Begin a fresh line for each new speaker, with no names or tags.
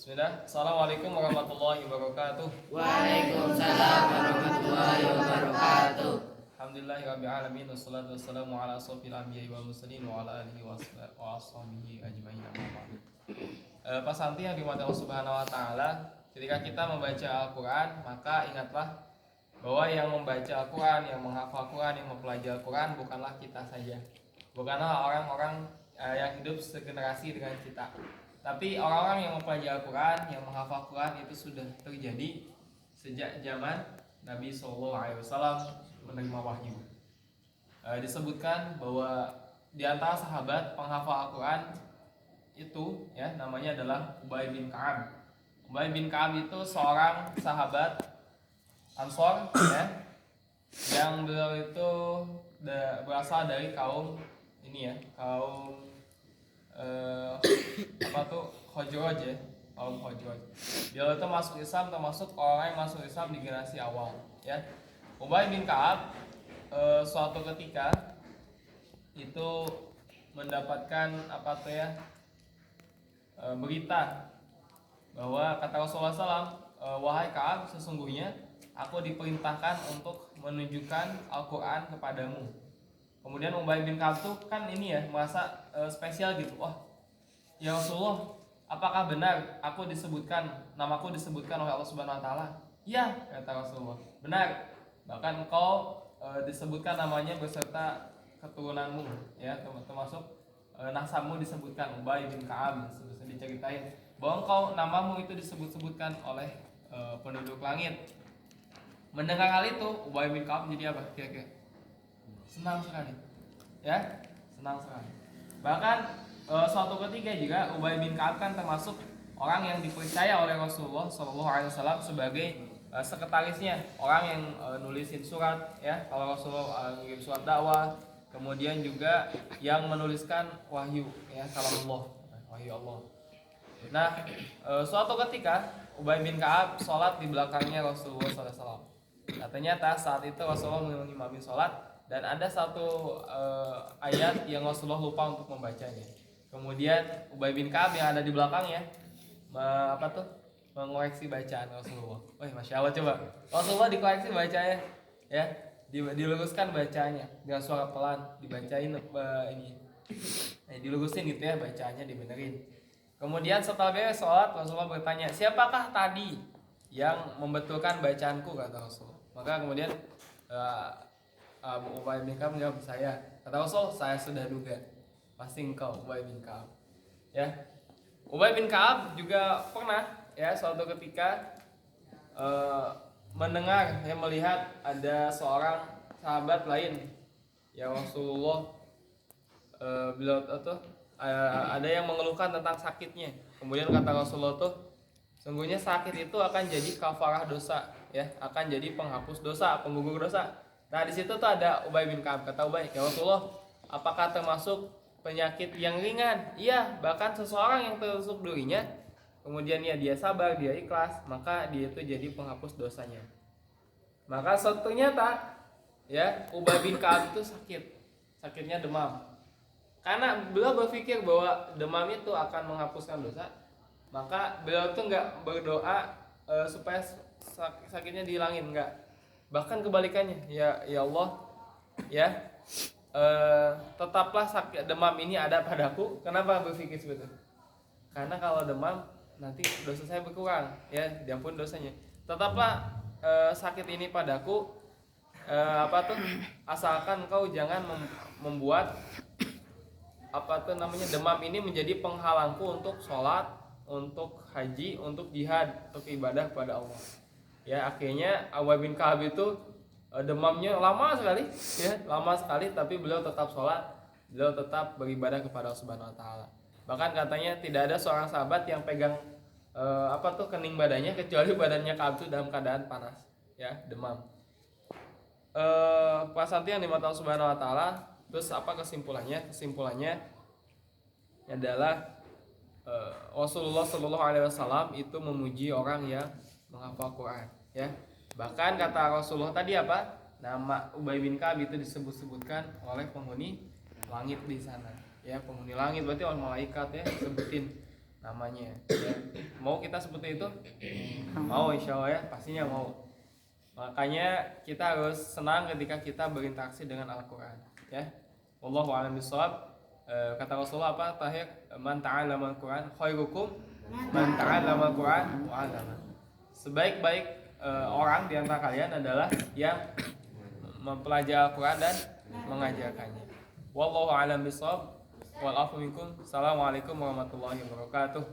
Bismillah. Assalamualaikum warahmatullahi wabarakatuh.
Waalaikumsalam warahmatullahi wabarakatuh.
Alhamdulillahirabbil alamin wassalatu wassalamu ala asrofil anbiya'i wal mursalin wa ala alihi wa ashabihi ajmain. Pak Santi yang dimati Allah Subhanahu wa taala, ketika kita membaca Al-Qur'an, maka ingatlah bahwa yang membaca Al-Qur'an, yang menghafal Al-Qur'an, yang mempelajari Al-Qur'an bukanlah kita saja. Bukanlah orang-orang yang hidup segenerasi dengan kita. Tapi orang-orang yang mempelajari Al-Quran, yang menghafal Al-Quran itu sudah terjadi sejak zaman Nabi SAW menerima wahyu. Disebutkan bahwa di antara sahabat penghafal Al-Quran itu ya namanya adalah Ubay bin Ka'ab. Ubay bin Ka'ab itu seorang sahabat Ansor ya, yang beliau itu berasal dari kaum ini ya, kaum Khajraj ya, kaum Khajraj. Dia itu masuk Islam, termasuk orang yang masuk Islam di generasi awal ya. Ubay bin Ka'ab suatu ketika itu mendapatkan berita bahwa kata Rasulullah SAW, wahai Ka'ab, sesungguhnya aku diperintahkan untuk menunjukkan Al-Quran kepadamu. Kemudian Ubay bin Ka'ab tuh kan ini ya merasa spesial gitu. Wah, ya Rasulullah, apakah benar namaku disebutkan oleh Allah Subhanahu wa taala? Iya, kata Rasulullah. Benar. Bahkan engkau disebutkan namanya beserta keturunanmu ya, termasuk nasabmu disebutkan Ubay bin Ka'ab. Diceritain bahwa engkau namamu itu disebut-sebutkan oleh penduduk langit. Mendengar hal itu, Ubay bin Ka'ab jadi apa? Kira-kira senang sekali ya, senang sekali. Bahkan suatu ketika juga Ubay bin Ka'ab kan termasuk orang yang dipercaya oleh Rasulullah SAW sebagai sekretarisnya, orang yang nulisin surat ya, kalau Rasulullah ngirim surat dakwah, kemudian juga yang menuliskan wahyu ya, kalamullah, wahyu Allah. Nah, suatu ketika Ubay bin Ka'ab sholat di belakangnya Rasulullah SAW. Nah, ternyata saat itu Rasulullah mengimami sholat dan ada satu ayat yang Rasulullah lupa untuk membacanya. Kemudian Ubay bin Ka'ab yang ada di belakangnya mengoreksi bacaan Rasulullah. Wah, masya Allah, coba Rasulullah dikoreksi bacanya ya, diluruskan bacanya dengan suara pelan, dibacain dilurusin gitu ya, bacanya dibenerin. Kemudian setelah beres sholat, Rasulullah bertanya, siapakah tadi yang membetulkan bacaanku, kata Rasulullah. Maka kemudian Ubay bin Ka'ab menjawab, saya. Kata Rasul, saya sudah duga, pasti engkau Ubay bin Ka'ab ya. Ubay bin Ka'ab juga pernah ya suatu ketika mendengar ya, melihat ada seorang sahabat lain ya Rasulullah, beliau tuh ada yang mengeluhkan tentang sakitnya. Kemudian kata Rasulullah tuh, sungguhnya sakit itu akan jadi kafarah dosa ya, akan jadi penghapus dosa, penggugur dosa. Nah, di situ tuh ada Ubay bin Ka'ab. Kata Ubay, ya Rasulullah, apakah termasuk penyakit yang ringan? Iya, bahkan seseorang yang tertusuk durinya, kemudian ya dia sabar, dia ikhlas, maka dia itu jadi penghapus dosanya. Maka ternyata ya Ubay bin Ka'ab itu sakitnya demam. Karena beliau berpikir bahwa demam itu akan menghapuskan dosa, maka beliau tuh nggak berdoa supaya sakitnya dihilangin, enggak. Bahkan kebalikannya, ya Allah ya, tetaplah demam ini ada padaku. Kenapa berpikir seperti itu? Karena kalau demam nanti dosa saya berkurang ya, diampun dosanya. Tetaplah sakit ini padaku, asalkan kau jangan membuat demam ini menjadi penghalangku untuk sholat, untuk haji, untuk jihad, untuk ibadah kepada Allah. Ya, akhirnya Ubay bin Ka'ab itu demamnya lama sekali ya, lama sekali, tapi beliau tetap sholat, beliau tetap beribadah kepada Allah Subhanahu wa taala. Bahkan katanya tidak ada seorang sahabat yang pegang kening badannya kecuali badannya Ka'ab itu dalam keadaan panas ya, demam. Pak Santi yang dimata Allah Subhanahu wa taala, terus apa kesimpulannya? Kesimpulannya adalah Rasulullah Shallallahu Alaihi Wasallam itu memuji orang yang menghafal Quran ya. Bahkan kata Rasulullah tadi apa? Nama Ubay bin Ka'ab itu disebut-sebutkan oleh penghuni langit di sana ya, penghuni langit berarti orang malaikat ya, disebutin namanya ya. Mau kita seperti itu? Mau, insya Allah ya, pastinya mau. Makanya kita harus senang ketika kita berinteraksi dengan Al-Quran ya. Wallahu a'lam bishawab. Kata Rasulullah apa terakhir? Man ta'allama al-Quran khairukum man ta'allama al-Quran wa 'allama. Sebaik-baik orang di antara kalian adalah yang mempelajari Al-Quran dan mengajarkannya. Wallahu a'lam bishawab. Wal afu minkum. Assalamualaikum warahmatullahi wabarakatuh.